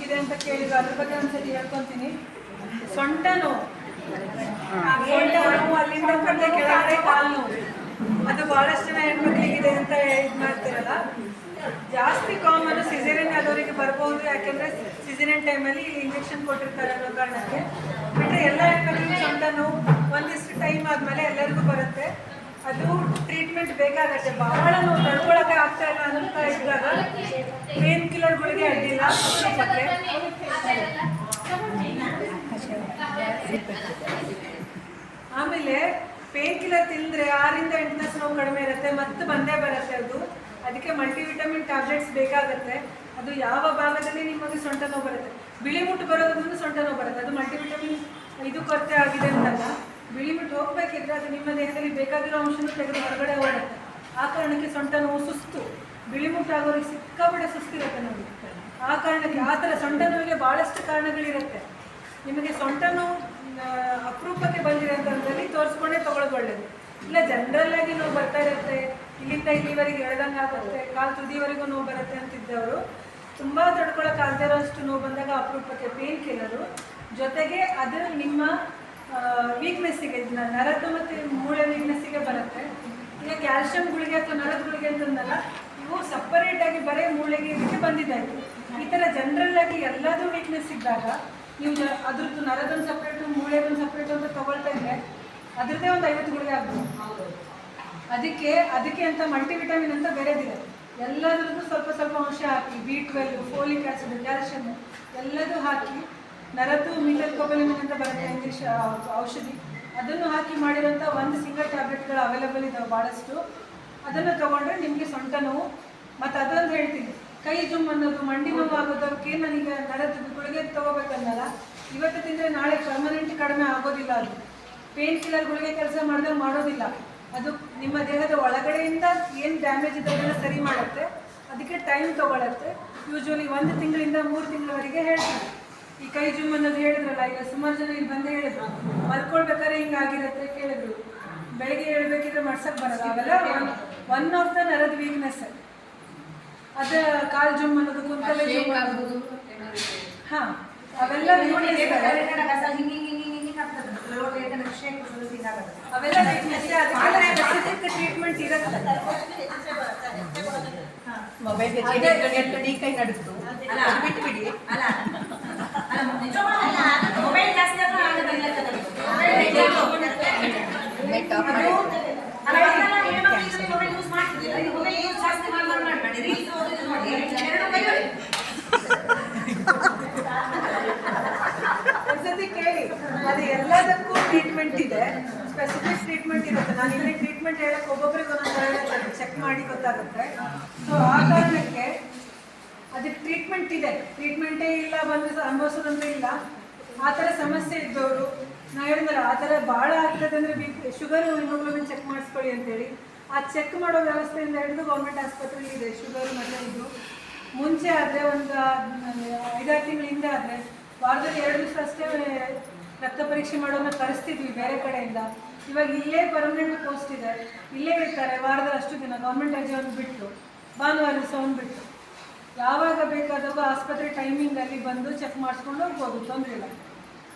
ಇದೆ ಅಂತ ಕೇಳಿದ್ರು, ಅದ್ರ ಬಗ್ಗೆ ಒಂದ್ಸತಿ ಹೇಳ್ಕೊತೀನಿ. ಸೊಂಟ ನೋವು, ಅಲ್ಲಿಂದ ಬಂದ ಕೆಳಗಡೆ ಕಾಲು ನೋವು, ಅದು ಬಹಳಷ್ಟು ಜನ ಹೆಣ್ಮಕ್ಳಿಗಿದೆ ಅಂತ ಇದು ಮಾಡ್ತಿರಲ್ಲ. ಜಾಸ್ತಿ ಕಾಮನ್ ಸಿಸೇರಿಯನ್ ಆದವರಿಗೆ ಬರ್ಬೋದು, ಯಾಕೆಂದ್ರೆ ಸಿಸೇರಿಯನ್ ಟೈಮಲ್ಲಿ ಇಂಜೆಕ್ಷನ್ ಕೊಟ್ಟಿರ್ತಾರೆ ಅನ್ನೋ ಕಾರಣಕ್ಕೆ. ಬಿಟ್ಟರೆ ಎಲ್ಲ ಹೆಣ್ಮಕ್ಳಿಗೂ ಸೊಂಟ ನೋವು ಒಂದಿಷ್ಟು ಟೈಮ್ ಆದಮೇಲೆ ಎಲ್ಲರಿಗೂ ಬರುತ್ತೆ. ಅದು ಟ್ರೀಟ್ಮೆಂಟ್ ಬೇಕಾಗತ್ತೆ. ಬಹಳ ನೋವು ತಡ್ಕೊಳಕ್ಕೆ ಆಗ್ತಾ ಇಲ್ಲ ಅಂತ ಇದ್ದಾಗ ಪೇನ್ ಕಿಲ್ಲರ್ಗಳಿಗೆ ಅಡ್ಡಿಲ್ಲ. ಆಮೇಲೆ ಪೇನ್ ಕಿಲ್ಲರ್ ತಿಂದರೆ 6ರಿಂದ 8 ತಾಸು ನೋವು ಕಡಿಮೆ ಇರುತ್ತೆ, ಮತ್ತೆ ಬಂದೇ ಬರುತ್ತೆ ಅದು. ಅದಕ್ಕೆ ಮಲ್ಟಿವಿಟಮಿನ್ ಟ್ಯಾಬ್ಲೆಟ್ಸ್ ಬೇಕಾಗುತ್ತೆ. ಅದು ಯಾವ ಭಾಗದಲ್ಲಿ ನಿಮಗೆ ಸೊಂಟ ನೋವು ಬರುತ್ತೆ, ಬಿಳಿ ಮುಟ್ಟು ಬರೋದ್ರಿಂದ ಸೊಂಟ ನೋವು ಬರುತ್ತೆ. ಅದು ಮಲ್ಟಿವಿಟಮಿನ್ ಇದು ಕೊರತೆ ಆಗಿದೆ ಅಂತಲ್ಲ, ಬಿಳಿ ಮುಟ್ಟು ಹೋಗ್ಬೇಕಿದ್ರೆ ಅದು ನಿಮ್ಮ ದೇಹದಲ್ಲಿ ಬೇಕಾಗಿರೋ ಅಂಶನೂ ತೆಗೆದು ಹೊರಗಡೆ ಹೋಗುತ್ತೆ. ಆ ಕಾರಣಕ್ಕೆ ಸೊಂಟ ನೋವು, ಸುಸ್ತು, ಬಿಳಿ ಮುಟ್ಟು ಆಗೋರಿಗೆ ಸಿಕ್ಕಾಪಟ್ಟೆ ಸುಸ್ತಿರುತ್ತೆ ನೋಡಿ. ಆ ಕಾರಣಕ್ಕೆ ಆ ಥರ ಸೊಂಟ ನೋವಿಗೆ ಭಾಳಷ್ಟು ಕಾರಣಗಳಿರುತ್ತೆ. ನಿಮಗೆ ಸೊಂಟ ನೋವು ಅಪರೂಪಕ್ಕೆ ಬಂದಿದೆ ಅಂತಂದಲ್ಲಿ ತೋರಿಸ್ಕೊಂಡೇ ತೊಗೊಳ್ಳೋದು ಒಳ್ಳೆಯದು. ಇಲ್ಲ ಜನರಲ್ ಆಗಿ ನೋವು ಬರ್ತಾ ಇರುತ್ತೆ, ಇಲ್ಲಿಂದ ಇಲ್ಲಿವರೆಗೆ ಎಳ್ದಂಗೆ ಆಗುತ್ತೆ, ಕಾಲು ತುದಿವರೆಗೂ ನೋವು ಬರುತ್ತೆ ಅಂತಿದ್ದವರು ತುಂಬ ತಡ್ಕೊಳಕ್ಕಾಗದೇ ಇರೋಷ್ಟು ನೋವು ಬಂದಾಗ ಅಪರೂಪಕ್ಕೆ ಪೇನ್ ಕಿಲ್ಲರು. ಜೊತೆಗೆ ಅದು ನಿಮ್ಮ ವೀಕ್ನೆಸ್ಸಿಗೆ, ನರದ ಮತ್ತು ಮೂಳೆ ವೀಕ್ನೆಸ್ಸಿಗೆ ಬರುತ್ತೆ. ಈಗ ಕ್ಯಾಲ್ಶಿಯಂ ಗುಳಿಗೆ ಅಥವಾ ನರದ ಗುಳಿಗೆ ಅಂತಂದಲ್ಲ, ಇವು ಸಪರೇಟಾಗಿ ಬರೀ ಮೂಳೆಗೆ ಇದಕ್ಕೆ ಬಂದಿದ್ದಾಯಿತು. ಈ ಥರ ಜನರಲ್ಲಾಗಿ ಎಲ್ಲದೂ ವೀಕ್ನೆಸ್ ಇದ್ದಾಗ ನೀವು ಅದ್ರದ್ದು ನರದೊಂದು ಸಪ್ರೇಟು, ಮೂಳೆದೊಂದು ಸಪ್ರೇಟು ಅಂತ ತೊಗೊಳ್ತಾ ಇದ್ದರೆ ಅದರದ್ದೇ ಒಂದು 50 ಗುಳಿಗೆ ಆಗ್ಬೋದು. ಅದಕ್ಕೆ ಅಂತ ಮಲ್ಟಿವಿಟಮಿನ್ ಅಂತ ಬೇರೆದಿದೆ. ಎಲ್ಲದ್ರದ್ದು ಸ್ವಲ್ಪ ಸ್ವಲ್ಪ ಅಂಶ ಹಾಕಿ, B12, ಫೋಲಿಕ್ ಆ್ಯಸಿಡ್, ಕ್ಯಾಲ್ಶಿಯಮ್ ಎಲ್ಲದೂ ಹಾಕಿ, ನರದ್ದು ಮಿಥೈಲ್ಕೋಬಾಲಮಿನ್ ಅಂತ ಬರುತ್ತೆ ಔಷಧಿ, ಅದನ್ನು ಹಾಕಿ ಮಾಡಿರೋಂಥ ಒಂದು ಸಿಂಗಲ್ ಟ್ಯಾಬ್ಲೆಟ್ಗಳು ಅವೈಲೇಬಲ್ ಇದ್ದಾವೆ ಭಾಳಷ್ಟು. ಅದನ್ನು ತೊಗೊಂಡ್ರೆ ನಿಮಗೆ ಸೊಂಟ ನೋವು. ಮತ್ತು ಅದೊಂದು ಹೇಳ್ತೀನಿ, ಕೈ ಜುಮ್ ಅನ್ನೋದು, ಮಂಡಿ ನೋವು ಆಗೋದಕ್ಕೆ ನನಗೆ ನರದ್ದು ಗುಳಿಗೆ ತೊಗೋಬೇಕನ್ನಲ್ಲ, ಇವತ್ತು ತಿಂದರೆ ನಾಳೆ ಪರ್ಮನೆಂಟ್ ಕಡಿಮೆ ಆಗೋದಿಲ್ಲ. ಅದು ಪೇನ್ ಕಿಲ್ಲರ್ ಗುಳಿಗೆ ಕೆಲಸ ಮಾಡಿದಾಗ ಮಾಡೋದಿಲ್ಲ. ಅದು ನಿಮ್ಮ ದೇಹದ ಒಳಗಡೆಯಿಂದ ಏನು ಡ್ಯಾಮೇಜ್ ಇದೆ ಅದನ್ನು ಸರಿ ಮಾಡುತ್ತೆ. ಅದಕ್ಕೆ ಟೈಮ್ ತೊಗೊಳತ್ತೆ. ಯೂಶ್ವಲಿ 1 ತಿಂಗಳಿಂದ 3 ತಿಂಗಳವರೆಗೆ ಹೇಳ್ತೀವಿ. ಈ ಕೈ ಜುಮ್ ಅನ್ನೋದು ಹೇಳಿದ್ರಲ್ಲ, ಈಗ ಸುಮಾರು ಜನ ಇಲ್ಲಿ ಬಂದೇ ಹೇಳಿದ್ರು, ಮಲ್ಕೊಳ್ಬೇಕಾದ್ರೆ ಹಿಂಗಾಗಿರುತ್ತೆ ಕೇಳಿದ್ರು, ಬೆಳಗ್ಗೆ ಹೇಳ್ಬೇಕಿದ್ರೆ ಮಾಡ್ಸಕ್ಕೆ ಬರಲ್ಲ. ಅವೆಲ್ಲ ಒನ್ ಆಫ್ ದ ನರದ ವೀಕ್ನೆಸ್. ಅದು ಕಾಲು ಜುಮ್ ಅನ್ನೋದು, ಕುಂತಲೆ ಜುಮ್ ಆಗೋದು, ಹಾಂ ಅವೆಲ್ಲ ಅವೆಲ್ಲ ಸ್ಪೆಸಿಫಿಕ್ ಟ್ರೀಟ್ಮೆಂಟ್ ಇರುತ್ತೆ. ಮೊಬೈಲ್ ಕೈ ನಡುತ್ತು ಬಿಟ್ಬಿಡಿ. ಒಂದ್ಸತಿ ಕೇಳಿ, ಅದು ಎಲ್ಲದಕ್ಕೂ ಟ್ರೀಟ್ಮೆಂಟ್ ಇದೆ, ಸ್ಪೆಸಿಫಿಕ್ ಟ್ರೀಟ್ಮೆಂಟ್ ಇರುತ್ತೆ. ನಾನು ಇಲ್ಲಿ ಟ್ರೀಟ್ಮೆಂಟ್ ಹೇಳಕ್ಕೆ ಒಬ್ಬೊಬ್ಬರಿಗೆ ಒಂದೊಂದು ಚೆಕ್ ಮಾಡಿ ಗೊತ್ತಾಗುತ್ತೆ. ಸೊ ಆ ಕಾರಣಕ್ಕೆ ಅದಕ್ಕೆ ಟ್ರೀಟ್ಮೆಂಟ್ ಇದೆ. ಟ್ರೀಟ್ಮೆಂಟೇ ಇಲ್ಲ ಬಂದು ಅನುಭವಿಸೋದಂದ್ರೆ ಇಲ್ಲ. ಆ ಥರ ಸಮಸ್ಯೆ ಇದ್ದವರು, ನಾ ಹೇಳಿದ್ರೆ ಆ ಥರ ಭಾಳ ಆಗ್ತದೆ ಅಂದರೆ ಶುಗರು, ಹಿಮೋಗ್ಲೋಬಿನ್ ಚೆಕ್ ಮಾಡಿಸ್ಕೊಳ್ಳಿ ಅಂತೇಳಿ ಆ ಚೆಕ್ ಮಾಡೋ ವ್ಯವಸ್ಥೆಯಿಂದ ಹಿಡಿದು ಗೌರ್ಮೆಂಟ್ ಆಸ್ಪತ್ರೆಯಲ್ಲಿ ಇದೆ. ಶುಗರು ಮತ್ತು ಇದು ಮುಂಚೆ ಆದರೆ ಒಂದು 5-6 ತಿಂಗಳ ಹಿಂದೆ ಆದರೆ ವಾರದಲ್ಲಿ 2 ದಿವಸ ಅಷ್ಟೇ ರಕ್ತ ಪರೀಕ್ಷೆ ಮಾಡೋದನ್ನ ಕಳಿಸ್ತಿದ್ವಿ ಬೇರೆ ಕಡೆಯಿಂದ. ಇವಾಗ ಇಲ್ಲೇ ಪರ್ಮನೆಂಟ್ ಪೋಸ್ಟ್ ಇದೆ, ಇಲ್ಲೇ ಇರ್ತಾರೆ ವಾರದಲ್ಲಿ ಅಷ್ಟು ದಿನ. ಗೌರ್ಮೆಂಟ್ ರಜೆಯನ್ನು ಬಿಟ್ಟು ಭಾನುವಾರ ದಿವಸವನ್ನು ಬಿಟ್ಟು ಯಾವಾಗ ಬೇಕಾದಾಗ ಆಸ್ಪತ್ರೆ ಟೈಮಿಂಗಲ್ಲಿ ಬಂದು ಚೆಕ್ ಮಾಡಿಸ್ಕೊಂಡು ಹೋಗ್ಬೋದು, ತೊಂದರೆ ಇಲ್ಲ.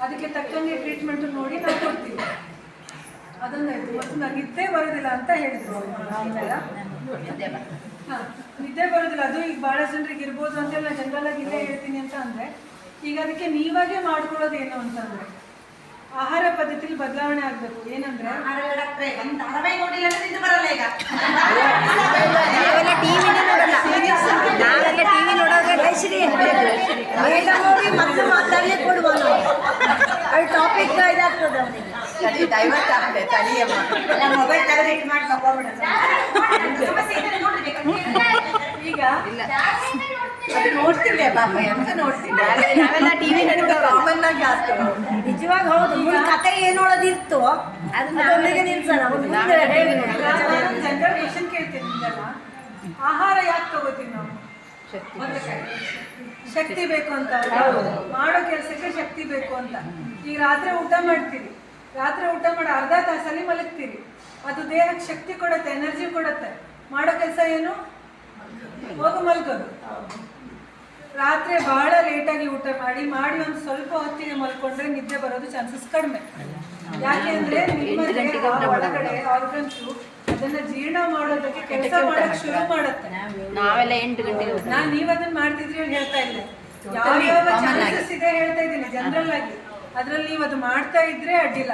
ಅದಕ್ಕೆ ತಕ್ಕಂಗೆ ಟ್ರೀಟ್ಮೆಂಟು ನೋಡಿ ನಾವು ಕೊಡ್ತೀವಿ. ಅದೊಂದಾಯಿತು. ಮತ್ತು ನಾನು ನಿದ್ದೆ ಬರೋದಿಲ್ಲ ಅಂತ ಹೇಳಿದ್ರು ಆಮೇಲೆ. ಹಾಂ, ನಿದ್ದೆ ಬರೋದಿಲ್ಲ, ಅದು ಈಗ ಭಾಳ ಜನರಿಗೆ ಇರ್ಬೋದು ಅಂತೇಳಿ ನಾನು ಜನರಲಾಗಿ ಇಲ್ಲೇ ಹೇಳ್ತೀನಿ ಅಂತ ಅಂದರೆ, ಈಗ ಅದಕ್ಕೆ ನೀವಾಗೇ ಮಾಡ್ಕೊಳ್ಳೋದು ಏನು ಅಂತಂದರೆ ಆಹಾರ ಪದ್ಧತಿಲಿ ಬದಲಾವಣೆ ಆಗಬೇಕು. ಏನಂದರೆ ಟಾಪಿಕ್ ಇದಾಗ್ತದೆ ಅವನಿಗೆ ಡೈವರ್ಟ್ ಆಗ್ತದೆ. ಈಗ ಅದು ನೋಡ್ತಿದ್ದೆ ಪಾಪ ಎಂತ ನೋಡ್ತಿದ್ದೆ, ನಾವೆಲ್ಲ ಟಿವಿ ಕಾಮನ್ ಆಗಿ ಆಗ್ತದೆ. ನಿಜವಾಗ ಹೌದು, ಕತೆ ಏನು ನೋಡೋದಿತ್ತು ಅದನ್ನೊಂದಿಗೆ ನಿಲ್ಸೋಣ. ಜನರಲ್ ಕ್ವೆಶ್ಚನ್ ಕೇಳ್ತೀನಿ ನಿಮ್ಗೆಲ್ಲ, ಆಹಾರ ಯಾಕೆ ತಗೋತೀವಿ ನಾವು? ಶಕ್ತಿ ಬೇಕು ಅಂತ, ಮಾಡೋ ಕೆಲಸಕ್ಕೆ ಶಕ್ತಿ ಬೇಕು ಅಂತ. ಈಗ ರಾತ್ರಿ ಊಟ ಮಾಡ್ತೀರಿ, ರಾತ್ರಿ ಊಟ ಮಾಡಿ ಅರ್ಧ ತಾಸಲ್ಲಿ ಮಲಗ್ತೀರಿ, ಅದು ದೇಹಕ್ಕೆ ಶಕ್ತಿ ಕೊಡುತ್ತೆ, ಎನರ್ಜಿ ಕೊಡುತ್ತೆ. ಮಾಡೋ ಕೆಲಸ ಏನು? ಹೋಗು ಮಲ್ಗೋದು. ರಾತ್ರಿ ಭಾಳ ಲೇಟಾಗಿ ಊಟ ಊಟ ಮಾಡಿ ಒಂದು ಸ್ವಲ್ಪ ಹೊತ್ತಿಗೆ ಮಲ್ಕೊಂಡ್ರೆ ನಿದ್ದೆ ಬರೋದು ಚಾನ್ಸಸ್ ಕಡಿಮೆ. ಯಾಕೆ ಅಂದ್ರೆ ನಿಮ್ಮ ದೇಹ ಒಳಗಡೆ ಆರ್ಗನ್ಸು ಅದನ್ನ ಜೀರ್ಣ ಮಾಡೋದಕ್ಕೆ ಕೆಲಸ ಮಾಡಕ್ ಶುರು ಮಾಡುತ್ತೆ. ನಾವೆಲ್ಲ 8 ಗಂಟೆ ನೀವ್ ಅದನ್ನ ಮಾಡ್ತಿದ್ರಿ ಅಂತ ಹೇಳ್ತಾ ಇಲ್ಲ, ಯಾವ ಚಾನ್ಸಸ್ ಇದೆ ಹೇಳ್ತಾ ಇದ್ದೀನಿ ಜನರಲ್ ಆಗಿ. ಅದ್ರಲ್ಲಿ ನೀವು ಅದು ಮಾಡ್ತಾ ಇದ್ರೆ ಅಡ್ಡಿಲ್ಲ,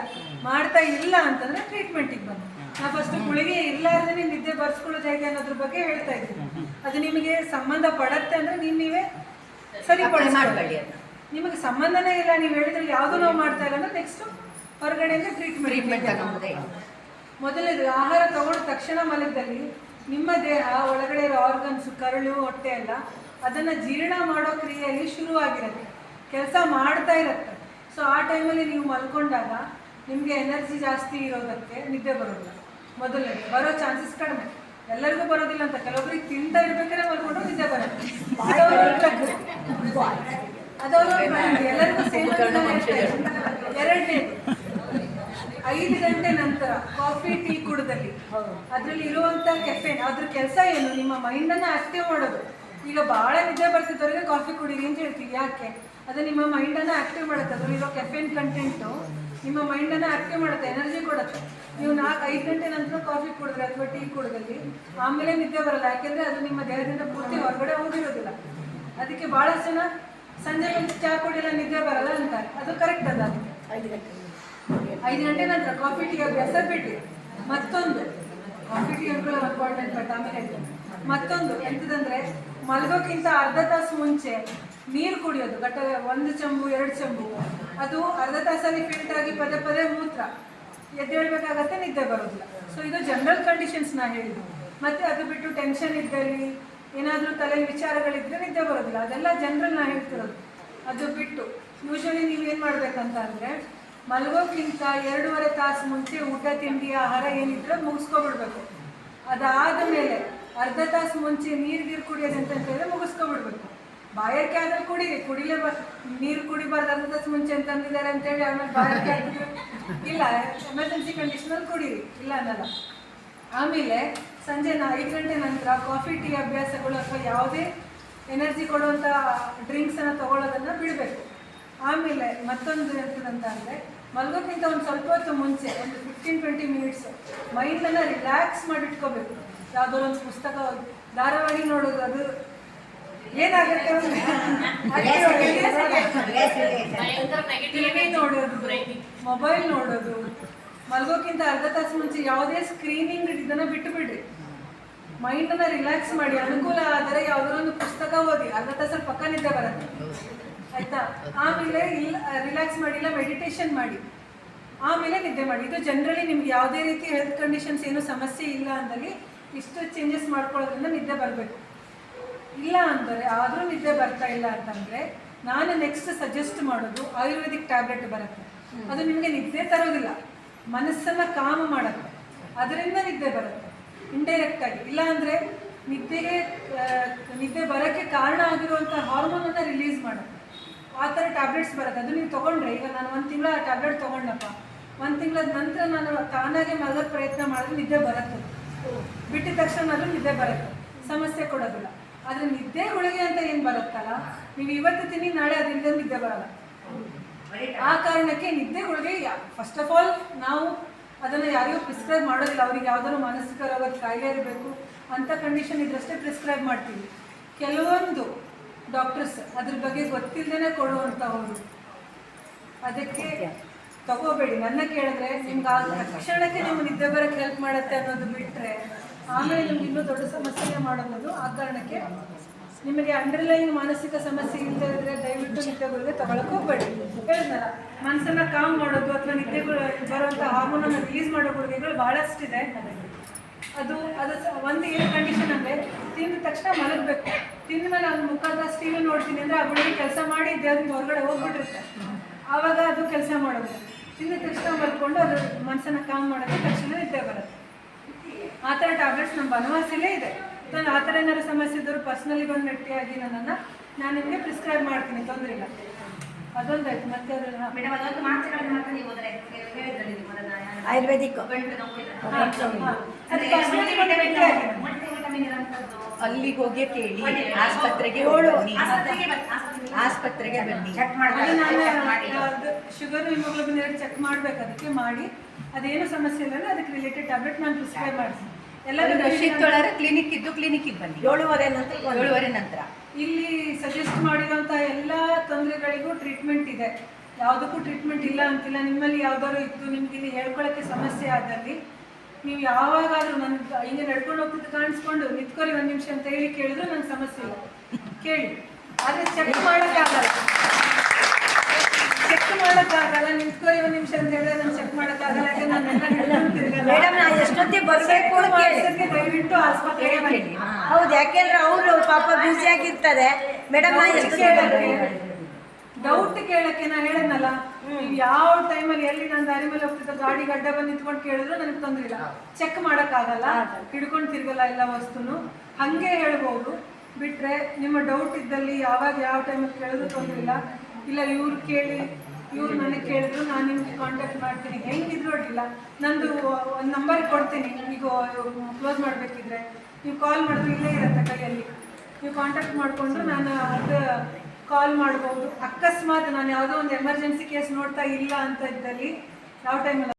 ಮಾಡ್ತಾ ಇಲ್ಲ ಅಂತಂದ್ರೆ ಟ್ರೀಟ್ಮೆಂಟಿಗೆ ಬನ್ನಿ. ನಾ ಫಸ್ಟ್ ಗುಳಿಗೆ ಇಲ್ಲಾರ್ದೇ ನಿದ್ದೆ ಬರ್ಸ್ಕೊಳ್ಳೋದು ಹೇಗೆ ಅನ್ನೋದ್ರ ಬಗ್ಗೆ ಹೇಳ್ತಾ ಇದ್ದೀನಿ. ಅದು ನಿಮಗೆ ಸಂಬಂಧ ಪಡತ್ತೆ ಅಂದ್ರೆ ನೀವೇ ಸರಿಪಡಿಸ್ಕೊಳ್ಳಿ. ನಿಮಗೆ ಸಂಬಂಧನೇ ಇಲ್ಲ, ನೀವು ಹೇಳಿದ್ರೆ ಯಾವುದು ನಾವು ಮಾಡ್ತಾ ಇಲ್ಲ ಅಂದ್ರೆ ನೆಕ್ಸ್ಟ್ ಹೊರಗಡೆಯಿಂದ ಟ್ರೀಟ್ಮೆಂಟ್ ತಗೊಂಡ್ರೆ. ಮೊದಲನೇದು ಆಹಾರ ತಗೊಂಡ ತಕ್ಷಣ ಮಲಗದಲ್ಲಿ ನಿಮ್ಮ ದೇಹ ಒಳಗಡೆ ಇರೋ ಆರ್ಗನ್ಸ್, ಕರಳು, ಹೊಟ್ಟೆ ಎಲ್ಲ ಅದನ್ನು ಜೀರ್ಣ ಮಾಡೋ ಕ್ರಿಯೆಯಲ್ಲಿ ಶುರುವಾಗಿರುತ್ತೆ, ಕೆಲಸ ಮಾಡ್ತಾ ಇರುತ್ತೆ. ಸೊ ಆ ಟೈಮಲ್ಲಿ ನೀವು ಮಲ್ಕೊಂಡಾಗ ನಿಮಗೆ ಎನರ್ಜಿ ಜಾಸ್ತಿ ಇರೋದಕ್ಕೆ ನಿದ್ದೆ ಬರೋದಿಲ್ಲ. ಮೊದಲನೇದು ಬರೋ ಚಾನ್ಸಸ್ ಕಡಿಮೆ, ಎಲ್ಲರಿಗೂ ಬರೋದಿಲ್ಲ ಅಂತ, ಕೆಲವೊಬ್ಬರಿಗೆ ತಿಂತಾ ಇರ್ಬೇಕಾದ್ರೆ ಮಲ್ಕೊಂಡು ನಿದ್ದೆ ಬರುತ್ತೆ, ಎಲ್ಲರಿಗೂ ಸೇಮ್. ಎರಡನೇದು 5 ಗಂಟೆ ನಂತರ ಕಾಫಿ ಟೀ ಕುಡಿದಲ್ಲಿ ಅದ್ರಲ್ಲಿ ಇರುವಂತ ಕೆಫೆನ್, ಅದ್ರ ಕೆಲಸ ಏನು, ನಿಮ್ಮ ಮೈಂಡನ್ನು ಆಕ್ಟಿವ್ ಮಾಡೋದು. ಈಗ ಭಾಳ ನಿದ್ದೆ ಬರ್ತಿದ್ದವರಿಗೆ ಕಾಫಿ ಕುಡೀರಿ ಅಂತ ಹೇಳ್ತೀವಿ, ಯಾಕೆ? ಅದು ನಿಮ್ಮ ಮೈಂಡನ್ನು ಆಕ್ಟಿವ್ ಮಾಡುತ್ತೆ. ಅದರಲ್ಲಿರೋ ಕೆಫೆನ್ ಕಂಟೆಂಟು ನಿಮ್ಮ ಮೈಂಡನ್ನು ಆಕ್ಟಿವ್ ಮಾಡುತ್ತೆ, ಎನರ್ಜಿ ಕೊಡುತ್ತೆ. ನೀವು 4-5 ಗಂಟೆ ನಂತರ ಕಾಫಿ ಕುಡಿದ್ರೆ ಅಥವಾ ಟೀ ಕುಡಿದಲ್ಲಿ ಆಮೇಲೆ ನಿದ್ದೆ ಬರಲ್ಲ, ಯಾಕೆಂದರೆ ಅದು ನಿಮ್ಮ ದೇಹದಿಂದ ಪೂರ್ತಿ ಹೊರಗಡೆ ಹೋಗಿರೋದಿಲ್ಲ. ಅದಕ್ಕೆ ಭಾಳಷ್ಟು ಜನ ಸಂಜೆ ಚಹಾ ಕುಡಿಯಲ್ಲ ನಿದ್ದೆ ಬರಲ್ಲ ಅಂತಾರೆ, ಅದು ಕರೆಕ್ಟ್ ಅಲ್ಲ. 5 ಗಂಟೆ ನಂತರ ಕಾಫಿ ಟೀ ಅಭ್ಯಾಸ ಬಿಟ್ಟು ಮತ್ತೊಂದು ಕಾಫಿ ಟೀ ಅನುಕೂಲ ಇಂಪಾರ್ಟೆಂಟ್, ಬಟ್ ಆಮೇಲೆ ಮತ್ತೊಂದು ಎಂಥದಂದರೆ ಮಲಗೋಕ್ಕಿಂತ ಅರ್ಧ ತಾಸು ಮುಂಚೆ ನೀರು ಕುಡಿಯೋದು, 1 ಚಂಬು 2 ಚಂಬು. ಅದು ಅರ್ಧ ತಾಸಲ್ಲಿ ಫಿಲ್ಟರ್ ಆಗಿ ಪದೇ ಮೂತ್ರ ಎದ್ದೇಳಬೇಕಾಗತ್ತೆ, ನಿದ್ದೆ ಬರೋದಿಲ್ಲ. ಸೊ ಇದು ಜನರಲ್ ಕಂಡೀಷನ್ಸ್ ನಾ ಹೇಳಿದ್ದು. ಮತ್ತು ಅದು ಬಿಟ್ಟು ಟೆನ್ಷನ್ ಇದ್ದಲ್ಲಿ, ಏನಾದರೂ ತಲೆ ವಿಚಾರಗಳಿದ್ದರೆ ನಿದ್ದೆ ಬರೋದಿಲ್ಲ, ಅದೆಲ್ಲ ಜನರಲ್ ನಾ ಹೇಳ್ತಿರೋದು. ಅದು ಬಿಟ್ಟು ಯೂಶ್ವಲಿ ನೀವೇನು ಮಾಡಬೇಕಂತ ಅಂದರೆ ಮಲಗೋಕ್ಕಿಂತ 2.5 ತಾಸು ಮುಂಚೆ ಊಟ ತಿಂಡಿ ಆಹಾರ ಏನಿದ್ರೆ ಮುಗಿಸ್ಕೊಬಿಡ್ಬೇಕು. ಅದಾದ ಮೇಲೆ ಅರ್ಧ ತಾಸು ಮುಂಚೆ ನೀರು ಕುಡಿಯೋದು ಅಂತ ಹೇಳಿದ್ರೆ ಮುಗಿಸ್ಕೊಬಿಡ್ಬೇಕು. ಬಾಯಾರಿಕೆ ಆದ್ರೆ ನೀರು ಕುಡಿಬಾರ್ದು ಅರ್ಧ ತಾಸು ಮುಂಚೆ ಅಂತಂದಿದ್ದಾರೆ ಅಂತೇಳಿ ಆಮೇಲೆ ಬಾಯಾರಿಕೆ ಆಗ್ತಿದ್ರೆ ಇಲ್ಲ, ಎಮರ್ಜೆನ್ಸಿ ಕಂಡೀಷನಲ್ಲಿ ಕುಡೀರಿ, ಇಲ್ಲ ಅನ್ನಲ್ಲ. ಆಮೇಲೆ ಸಂಜೆ 5 ಗಂಟೆ ನಂತರ ಕಾಫಿ ಟೀ ಅಭ್ಯಾಸಗಳು ಅಥವಾ ಯಾವುದೇ ಎನರ್ಜಿ ಕೊಡುವಂಥ ಡ್ರಿಂಕ್ಸನ್ನು ತೊಗೊಳ್ಳೋದನ್ನು ಬಿಡಬೇಕು. ಆಮೇಲೆ ಮತ್ತೊಂದು ಎಂತದಂತ ಅಂದರೆ ಮಲಗೋಕ್ಕಿಂತ ಒಂದು ಸ್ವಲ್ಪ ಹೊತ್ತು ಮುಂಚೆ ಒಂದು 15-20 ಮಿನಿಟ್ಸ್ ಮೈಂಡನ್ನು ರಿಲ್ಯಾಕ್ಸ್ ಮಾಡಿಟ್ಕೋಬೇಕು. ಯಾವುದೋ ಒಂದು ಪುಸ್ತಕ, ಧಾರಾವಾಹಿ ನೋಡೋದು, ಅದು ಏನಾಗುತ್ತೆ ಟಿವಿ ನೋಡೋದು, ಮೊಬೈಲ್ ನೋಡೋದು, ಮಲಗೋಕ್ಕಿಂತ ಅರ್ಧ ತಾಸು ಮುಂಚೆ ಯಾವುದೇ ಸ್ಕ್ರೀನಿಂಗ್ ಇದನ್ನು ಬಿಟ್ಟು ಬಿಡ್ರಿ. ಮೈಂಡನ್ನು ರಿಲ್ಯಾಕ್ಸ್ ಮಾಡಿ, ಅನುಕೂಲ ಆದರೆ ಯಾವುದೋ ಒಂದು ಪುಸ್ತಕ ಓದಿ, ಅರ್ಧ ತಾಸಲ್ಲಿ ಪಕ್ಕ ನಿದ್ದೆ ಬರುತ್ತೆ, ಆಯಿತಾ? ಆಮೇಲೆ ರಿಲ್ಯಾಕ್ಸ್ ಮಾಡಿಲ್ಲ ಮೆಡಿಟೇಷನ್ ಮಾಡಿ, ಆಮೇಲೆ ನಿದ್ದೆ ಮಾಡಿ. ಇದು ಜನರಲಿ ನಿಮ್ಗೆ ಯಾವುದೇ ರೀತಿ ಹೆಲ್ತ್ ಕಂಡೀಷನ್ಸ್ ಏನೂ ಸಮಸ್ಯೆ ಇಲ್ಲ ಅಂದಲ್ಲಿ ಇಷ್ಟು ಚೇಂಜಸ್ ಮಾಡ್ಕೊಳ್ಳೋದ್ರಿಂದ ನಿದ್ದೆ ಬರಬೇಕು. ಇಲ್ಲ ಅಂದರೆ ಆದರೂ ನಿದ್ದೆ ಬರ್ತಾ ಇಲ್ಲ ಅಂತಂದರೆ ನಾನು ನೆಕ್ಸ್ಟ್ ಸಜೆಸ್ಟ್ ಮಾಡೋದು ಆಯುರ್ವೇದಿಕ್ ಟ್ಯಾಬ್ಲೆಟ್ ಬರುತ್ತೆ. ಅದು ನಿಮಗೆ ನಿದ್ದೆ ತರೋದಿಲ್ಲ, ಮನಸ್ಸನ್ನು ಕಾಮ ಮಾಡುತ್ತೆ, ಅದರಿಂದ ನಿದ್ದೆ ಬರುತ್ತೆ ಇಂಡೈರೆಕ್ಟಾಗಿ. ಇಲ್ಲ ಅಂದರೆ ನಿದ್ದೆ ಬರೋಕ್ಕೆ ಕಾರಣ ಆಗಿರುವಂಥ ಹಾರ್ಮೋನನ್ನು ರಿಲೀಸ್ ಮಾಡುತ್ತೆ. ಆ ಥರ ಟ್ಯಾಬ್ಲೆಟ್ಸ್ ಬರುತ್ತೆ. ಅದು ನೀವು ತೊಗೊಂಡ್ರೆ, ಈಗ ನಾನು 1 ತಿಂಗಳ ಆ ಟ್ಯಾಬ್ಲೆಟ್ ತೊಗೊಂಡಪ್ಪ, 1 ತಿಂಗಳ ನಂತರ ನಾನು ತಾನಾಗೆ ಮಲಗೋಕ್ಕೆ ಪ್ರಯತ್ನ ಮಾಡಿದ್ರೆ ನಿದ್ದೆ ಬರುತ್ತೆ, ಬಿಟ್ಟಿದ ತಕ್ಷಣ ಅದು ನಿದ್ದೆ ಬರುತ್ತೆ, ಸಮಸ್ಯೆ ಕೊಡೋದಿಲ್ಲ. ಆದರೆ ನಿದ್ದೆ ಗುಳಿಗೆ ಅಂತ ಏನು ಬರುತ್ತಲ್ಲ, ನೀವು ಇವತ್ತು ತಿನ್ನಿ ನಾಳೆ ಅದರಿಂದ ನಿದ್ದೆ ಬರಲ್ಲ. ಆ ಕಾರಣಕ್ಕೆ ನಿದ್ದೆ ಗುಳಿಗೆ ಫಸ್ಟ್ ಆಫ್ ಆಲ್ ನಾವು ಅದನ್ನು ಯಾರಿಗೂ ಪ್ರಿಸ್ಕ್ರೈಬ್ ಮಾಡೋದಿಲ್ಲ. ಅವ್ರಿಗೆ ಯಾವುದಾದ್ರು ಮಾನಸಿಕ ರೋಗದ ಕಾಯಿಲೆ ಇರಬೇಕು ಅಂಥ ಕಂಡೀಷನ್ ಇದ್ರಷ್ಟೇ ಪ್ರಿಸ್ಕ್ರೈಬ್ ಮಾಡ್ತೀವಿ. ಕೆಲವೊಂದು ಡಾಕ್ಟರ್ಸ್ ಅದ್ರ ಬಗ್ಗೆ ಗೊತ್ತಿಲ್ಲದೇ ಕೊಡುವಂಥವ್ರು, ಅದಕ್ಕೆ ತಗೋಬೇಡಿ. ನನ್ನ ಕೇಳಿದ್ರೆ ನಿಮ್ಗೆ ಆ ತಕ್ಷಣಕ್ಕೆ ನಿಮ್ಗೆ ನಿದ್ದೆ ಬರೋಕ್ಕೆ ಹೆಲ್ಪ್ ಮಾಡುತ್ತೆ ಅನ್ನೋದು ಬಿಟ್ಟರೆ ಆಮೇಲೆ ನಿಮ್ಗೆ ಇನ್ನೂ ದೊಡ್ಡ ಸಮಸ್ಯೆನೇ ಮಾಡೋದು. ಆ ಕಾರಣಕ್ಕೆ ನಿಮಗೆ ಅಂಡರ್ಲೈನ್ ಮಾನಸಿಕ ಸಮಸ್ಯೆ ಇಲ್ಲದೆ ಇದ್ದರೆ ದಯವಿಟ್ಟು ನಿದ್ದೆಗಳಿಗೆ ತಗೊಳಕ್ಕೆ ಹೋಗಬೇಡಿ. ಹೇಳಿದ್ನಲ್ಲ, ಮನಸ್ಸನ್ನು ಕಾಮ್ ಮಾಡೋದು ಅಥವಾ ನಿದ್ದೆಗಳು ಬರುವಂಥ ಹಾರ್ಮೋನನ್ನು ರಿಲೀಸ್ ಮಾಡೋ ಗುಳಿಗೆಗಳು ಭಾಳಷ್ಟಿದೆ. ಅದು ಒಂದು ಏನು ಕಂಡೀಷನ್ ಅಂದರೆ ತಿಂದ ತಕ್ಷಣ ಮಲಗಬೇಕು. ತಿಂದ ಮೇಲೆ ಅದು ಮುಖದ ಟಿ ವಿ ನೋಡ್ತೀನಿ ಅಂದರೆ ಆ ಗುಳಿಗೆ ಕೆಲಸ ಮಾಡಿ ದೇಹದಿಂದ ಹೊರಗಡೆ ಹೋಗ್ಬಿಟ್ಟಿರುತ್ತೆ, ಆವಾಗ ಅದು ಕೆಲಸ ಮಾಡೋದು. ತಿಂದ ತಕ್ಷಣ ಮಲ್ಕೊಂಡು ಅದು ಮನಸ್ಸನ್ನು ಕಾಮ್ ಮಾಡೋಕ್ಕೆ ತಕ್ಷಣ ನಿದ್ದೆ ಬರುತ್ತೆ. ಆ ಥರ ಟ್ಯಾಬ್ಲೆಟ್ಸ್ ನಮ್ಮ ಬನವಾಸಿಲೇ ಇದೆ. ನಾನು ಆ ಥರ ಏನಾದ್ರು ಸಮಸ್ಯೆ ಇದ್ದರೂ ಪರ್ಸ್ನಲಿ ಬಂದು ಭೇಟಿಯಾಗಿ ನಾನು ನಿಮಗೆ ಪ್ರಿಸ್ಕ್ರೈಬ್ ಮಾಡ್ತೀನಿ, ತೊಂದರೆ ಇಲ್ಲ. ಅದೊಂದಾಯ್ತು. ಮತ್ತೆ ಮೇಡಮ್ ಅದೊಂದು ಮಾತ್ರೆಗಳನ್ನು ಮಾತ್ರ ನೀವು ಆಯುರ್ವೇದಿಕ್ ವಿಟಮಿನ್ ಇರೋಂಥದ್ದು ಅಲ್ಲಿಗೆ ಹೋಗಿ ಕೇಳಿ, ಆಸ್ಪತ್ರೆಗೆ ಬನ್ನಿ, ಆಸ್ಪತ್ರೆಗೆ ಬನ್ನಿ. ಶುಗರ್ ಹಿಮೋಗ್ಲೋಬಿನ್ 2 ಚೆಕ್ ಮಾಡ್ಬೇಕು, ಅದಕ್ಕೆ ಮಾಡಿ ಅದೇನು ಸಮಸ್ಯೆ ಇಲ್ಲ ಅಂದ್ರೆ ಅದಕ್ಕೆ ರಿಲೇಟೆಡ್ ಟ್ಯಾಬ್ಲೆಟ್ ನಾನು ಪ್ರಿಸ್ಕ್ರೈಬ್ ಮಾಡ್ತೀನಿ. ಎಲ್ಲರೂ ರಶೀದ್ ತೊಳರೆ ಕ್ಲಿನಿಕ್ಕಿಗೆ ಬನ್ನಿ 7:30 ನಂತರ. ಇಲ್ಲಿ ಸಜೆಸ್ಟ್ ಮಾಡಿರೋಂಥ ಎಲ್ಲ ತೊಂದರೆಗಳಿಗೂ ಟ್ರೀಟ್ಮೆಂಟ್ ಇದೆ, ಯಾವುದಕ್ಕೂ ಟ್ರೀಟ್ಮೆಂಟ್ ಇಲ್ಲ ಅಂತಿಲ್ಲ. ನಿಮ್ಮಲ್ಲಿ ಯಾವ್ದಾದ್ರು ಇದ್ದು ನಿಮ್ಗೆ ಇಲ್ಲಿ ಹೇಳ್ಕೊಳ್ಳೋಕ್ಕೆ ಸಮಸ್ಯೆ ಆದಲ್ಲಿ ನೀವು ಯಾವಾಗಾದ್ರೂ ನನ್ಗೆ ಹಿಂಗೆ ನಡ್ಕೊಂಡು ಹೋಗ್ತಿದ್ದು ಕಾಣಿಸ್ಕೊಂಡು ನಿಂತ್ಕೊರಿ 1 ನಿಮಿಷ ಅಂತ ಹೇಳಿ ಕೇಳಿದ್ರು ನಂಗೆ ಸಮಸ್ಯೆ ಇಲ್ಲ, ಕೇಳಿ. ಆದರೆ ಚೆಕ್ ಮಾಡೋಕ್ಕಾಗಲ್ಲ, ನಿಂತ್ಕೊರಿ 1 ನಿಮಿಷ ಅಂತ ಹೇಳಿದ್ರೆ ನಾನು ಚೆಕ್ ಮಾಡೋಕ್ಕಾಗಲ್ಲ. ಯಾಕೆ ದಯವಿಟ್ಟು ಆಸ್ಪತ್ರೆಗೆ ಬನ್ನಿ. ಹೌದು, ಯಾಕೆಂದ್ರೆ ಅವರು ಪಾಪ ಬ್ಯುಸಿ ಆಗಿರ್ತಾರೆ ಮೇಡಮ್. ಡೌಟ್ ಕೇಳಕ್ಕೆ ನಾ ಹೇಳದ್ನಲ್ಲ, ನೀವು ಯಾವ ಟೈಮಲ್ಲಿ ಎಲ್ಲಿ ನಾನು ದಾರಿ ಮೇಲೆ ಹೋಗ್ತಿದ್ದ ಗಾಡಿ ಗಡ್ಡ ಬಂದು ನಿಂತ್ಕೊಂಡು ಕೇಳಿದ್ರು ನನಗೆ ತೊಂದರೆ ಇಲ್ಲ. ಚೆಕ್ ಮಾಡೋಕ್ಕಾಗಲ್ಲ, ಹಿಡ್ಕೊಂಡು ತಿರ್ಗಲ್ಲ ಎಲ್ಲ ವಸ್ತುನು, ಹಾಗೆ ಹೇಳ್ಬೋದು. ಬಿಟ್ಟರೆ ನಿಮ್ಮ ಡೌಟ್ ಇದ್ದಲ್ಲಿ ಯಾವಾಗ ಯಾವ ಟೈಮಲ್ಲಿ ಕೇಳಿದ್ರು ತೊಂದರೆ ಇಲ್ಲ. ಇಲ್ಲ ಇವ್ರು ಕೇಳಿ ಇವ್ರು ನನಗೆ ಕೇಳಿದ್ರು ನಾನು ನಿಮ್ಗೆ ಕಾಂಟ್ಯಾಕ್ಟ್ ಮಾಡ್ತೀನಿ, ಹೆಂಗಿದ್ರು ಅಡ್ಡಿಲ್ಲ. ನಂದು ಒಂದು ನಂಬರ್ ಕೊಡ್ತೀನಿ, ಈಗ ಕ್ಲೋಸ್ ಮಾಡಬೇಕಿದ್ರೆ ನೀವು ಕಾಲ್ ಮಾಡಿದ್ರು ಇಲ್ಲೇ ಇರುತ್ತೆ ಕೈಯಲ್ಲಿ, ನೀವು ಕಾಂಟ್ಯಾಕ್ಟ್ ಮಾಡಿಕೊಂಡು ನಾನು ಅದು ಕಾಲ್ ಮಾಡ್ಬೋದು. ಅಕಸ್ಮಾತ್ ನಾನು ಯಾವುದೋ ಒಂದು ಎಮರ್ಜೆನ್ಸಿ ಕೇಸ್ ನೋಡ್ತಾ ಇಲ್ಲ ಅಂತ ಇದ್ದಲ್ಲಿ ಯಾವ ಟೈಮಲ್ಲಿ